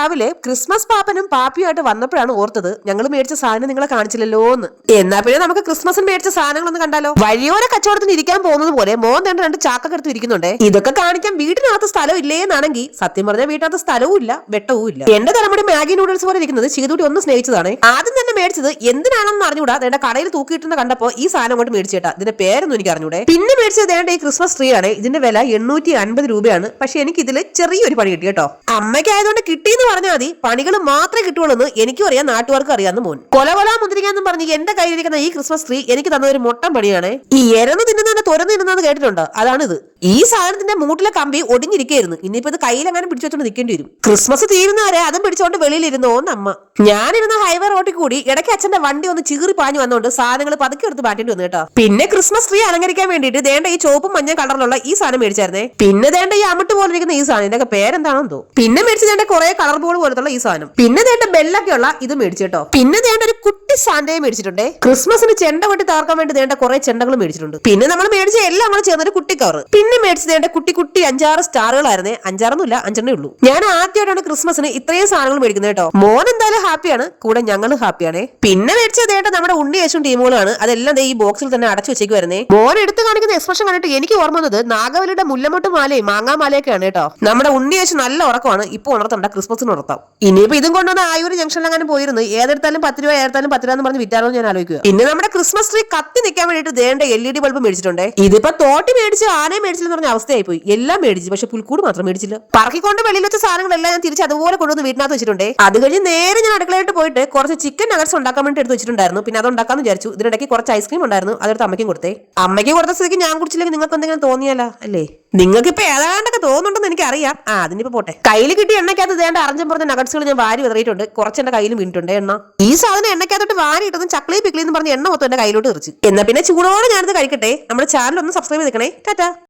രാവിലെ ക്രിസ്മസ് പാപ്പനും പാപ്പിയുമായിട്ട് വന്നപ്പോഴാണ് ഓർത്തത് ഞങ്ങൾ മേടിച്ച സാധനം നിങ്ങളെ കാണിച്ചില്ലല്ലോ എന്ന്. എന്നാ പിന്നെ നമുക്ക് ക്രിസ്മസിന് മേടിച്ച സാധനങ്ങളൊന്ന് കണ്ടാലോ. വഴിയോര കച്ചവടത്തിന് ഇരിക്കാൻ പോകുന്നത് പോലെ മോൻ തന്നെ രണ്ട് ചാക്കൊക്കെ എടുത്ത് ഇരിക്കുന്നുണ്ട്. ഇതൊക്കെ കാണിക്കാൻ വീടിനകത്ത് സ്ഥലം ഇല്ലേ എന്നാണെങ്കിൽ സത്യം പറഞ്ഞാൽ വീട്ടിനകത്ത് സ്ഥലവും ഇല്ല വെട്ടവും ഇല്ല. എന്റെ തലമുടി മാഗി നൂഡിൽസ് പോലെ ഇരിക്കുന്നത് ചീതൂട്ടി ഒന്ന് സ്നേഹിച്ചതാണ്. ആദ്യം തന്നെ മേടിച്ചത് എന്തിനാണെന്ന് അറിഞ്ഞൂടാ. എന്റെ കടയിൽ തൂക്കിയിട്ടുന്ന കണ്ടപ്പോ ഈ സാധനം കൊണ്ട് മേടിച്ചേട്ടാ. ഇതിന്റെ പേരൊന്നും എനിക്ക് അറിഞ്ഞൂടെ. പിന്നെ മേടിച്ചത് വേണ്ട ഈ ക്രിസ്മസ് ട്രീ ആണ്. ഇതിന്റെ വില 850 രൂപയാണ്. പക്ഷെ എനിക്ക് ഇതിൽ ചെറിയൊരു പണി കിട്ടി കേട്ടോ. അമ്മയ്ക്ക് ആയതുകൊണ്ട് കിട്ടിയെന്ന് പറഞ്ഞാൽ മതി, പണികൾ മാത്രമേ കിട്ടുള്ളൂ എന്ന് എനിക്കും അറിയാം, നാട്ടുകാർക്ക് അറിയാമെന്ന് മോൻ. കൊല മുദ്രിക്കാന്നും പറഞ്ഞ് എന്റെ കയ്യിലിരിക്കുന്ന ഈ ക്രിസ്മസ് ട്രീ എനിക്ക് തന്ന ഒരു മൊട്ടം പണിയാണ്. ഈ എരന്ന് തിന്നുന്ന തുറന്ന് തിന്നുന്നത് കേട്ടിട്ടുണ്ടോ? അതാണിത്. ഈ സാധനത്തിന്റെ മൂട്ടിലെ കമ്പി ഒടിഞ്ഞിരിക്കുകയായിരുന്നു. ഇനിയിപ്പോ ഇത് കയ്യിലെങ്ങനെ പിടിച്ചു വെച്ചോണ്ട് നിൽക്കേണ്ടി വരും. ക്രിസ്മസ് തീരുന്നവരെ അതും പിടിച്ചോണ്ട് വെളിയിലിരുന്നോന്ന് അമ്മ. ഞാനിരുന്ന ഹൈവേ റോട്ടിൽ കൂടി ഇടയ്ക്ക് അച്ഛന്റെ വണ്ടി ഒന്ന് ചീറി പാഞ്ഞു വന്നോണ്ട് സാധനങ്ങൾ പതുക്കെ എടുത്ത് മാറ്റേണ്ടി വന്നു കേട്ടോ. പിന്നെ ക്രിസ്മസ് ട്രീ അലങ്കരിക്കാൻ വേണ്ടിയിട്ട് ദേണ്ട ഈ ചുവപ്പും മഞ്ഞ കളറിലുള്ള ഈ സാധനം മേടിച്ചായിരുന്നേ. പിന്നെ ദേണ്ട ഈ അമിട്ട് പോലെ ഇരിക്കുന്ന ഈ സാധനം, ഇതിന്റെ പേരെന്താണെന്ന് തോന്നും. പിന്നെ മേടിച്ചതേണ്ട കുറെ കളർ ബോൾ പോലത്തുള്ള ഈ സാധനം. പിന്നെ ദേണ്ട ബെല്ലൊക്കെ ഉള്ള ഇത് മേടിച്ചു കേട്ടോ. പിന്നെ ദേണ്ട ഒരു കുട്ടി സാന്റയും മേടിച്ചിട്ടുണ്ട്. ക്രിസ്മസിന് ചെണ്ട കൊട്ടി താർക്കാൻ വേണ്ടി ദേണ്ട കുറെ ചെണ്ടകൾ മേടിച്ചിട്ടുണ്ട്. പിന്നെ നമ്മൾ മേടിച്ച എല്ലാം കൂടെ ചേർന്നൊരു കുട്ടി കവർ. പിന്നെ മേടിച്ചതേണ്ട കുട്ടി 5-6 സ്റ്റാറുകളായിരുന്നേ. 5-6 5 ഉള്ളൂ. ഞാൻ ആദ്യമായിട്ടാണ് ക്രിസ്മസിന് ഇത്രയും സാധനങ്ങൾ മേടിക്കുന്നത് കേട്ടോ. മോൻ എന്തായാലും ഹാപ്പിയാണ്, കൂടെ ഞങ്ങളും ഹാപ്പിയാണേ. പിന്നെ മേടിച്ചതേണ്ട നമ്മുടെ ഉണ്ണി യേശും ടീമുകളാണ്. അതെല്ലാം ഈ ബോക്സിൽ തന്നെ അടച്ചു വെച്ചേക്കുവായിരുന്നേ. മോൻ എടുത്ത് കാണിക്കുന്ന എക്സ്പ്രഷൻ കണ്ടിട്ട് എനിക്ക് ഓർമ്മ വന്നത് നാഗവലിയുടെ മുല്ലമൊട്ട് മാലയും മാങ്ങാമാലയൊക്കെയാണ് കേട്ടോ. നമ്മുടെ ഉണ്ണി യേശു നല്ല ഉറക്കമാണ്. ഇപ്പൊ ഉണർത്തണ്ട, ക്രിസ്മസിന് ഉണർത്താം. ഇനിയിപ്പോ ഇതും കൊണ്ടുവന്ന് ആയൂർ ജംഗ്ഷനിലെങ്ങനെ പോയിരുന്നു ഏതെടുത്താലും 10 രൂപ ഏതെടുത്താലും 10 രൂപ എന്ന് പറഞ്ഞ് വിറ്റാലോ ഞാൻ ആലോചിക്കുക. പിന്നെ നമ്മുടെ ക്രിസ്മസ് ട്രീ കത്തി നിൽക്കാൻ വേണ്ടിയിട്ട് ദേണ്ട LED ബൾബ് മേടിച്ചിട്ടുണ്ട്. ഇതിപ്പോ തോട്ടി മേടിച്ച് ആനയെ മേടിച്ചില്ലെന്ന് പറഞ്ഞ അവസ്ഥയായി പോയി. എല്ലാം മേടിച്ചു, പക്ഷെ പുൽക്കൂട് മാത്രം മേടിച്ചില്ല. പറക്കിക്കൊണ്ട് വെളിയിൽ വെച്ച സാധനങ്ങളെല്ലാം ഞാൻ തിരിച്ച് അതുപോലെ കൊണ്ടുവന്ന് വീട്ടിനകത്ത് വെച്ചിട്ടുണ്ട്. അത് കഴിഞ്ഞ് നേരെ ഞാൻ അടുക്കളയിട്ട് പോയിട്ട് കുറച്ച് ചിക്കൻ നഗറ്റ്സ് ഉണ്ടാക്കാൻ വേണ്ടി എടുത്ത് വെച്ചിട്ടുണ്ടായിരുന്നു. പിന്നെ അത് ഉണ്ടാക്കാന്ന് വിചാരിച്ചു. ഇതിനിടയ്ക്ക് കുറച്ച് ഐസ്ക്രീം ഉണ്ടായിരുന്നു, അതെടുത്ത് അമ്മയ്ക്കും കൊടുത്തേ. അമ്മയ്ക്ക് കൊടുത്ത സ്ഥിതിക്ക് ഞാൻ കുടിച്ചില്ലെങ്കിൽ നിങ്ങൾക്ക് എന്തെങ്കിലും തോന്നിയാലോ അല്ലേ? നിങ്ങൾക്ക് ഇപ്പൊ ഏതാണ്ടൊക്കെ തോന്നുന്നുണ്ടെന്ന് എനിക്ക് അറിയാം. അതിനിപ്പോ പോട്ടെ. കയ്യിൽ കിട്ടിയ എണ്ണയ്ക്കകത്ത് ദേണ്ട അറഞ്ചം പറഞ്ഞ നഗറ്റ്സുകൾ ഞാൻ വാരി വിതറിയിട്ടുണ്ട്. കുറച്ച് എന്റെ കയ്യിലും വീണിട്ടുണ്ട് എണ്ണ. ഈ സാധനം എണ്ണയ്ക്കകത്തോട്ട് വാരി ഇട്ടതും ചക്ലി പിക്ലി എന്ന് പറഞ്ഞ എണ്ണ മൊത്തം എന്റെ കയ്യിലോട്ട് എറിച്ചു. എന്നാ പിന്നെ ചൂടോടെ ഞാനത് കഴിക്കട്ടെ. നമ്മുടെ ചാനൽ ഒന്ന് സബ്സ്ക്രൈബ് ചെയ്തേക്കണേ. ടാറ്റാ.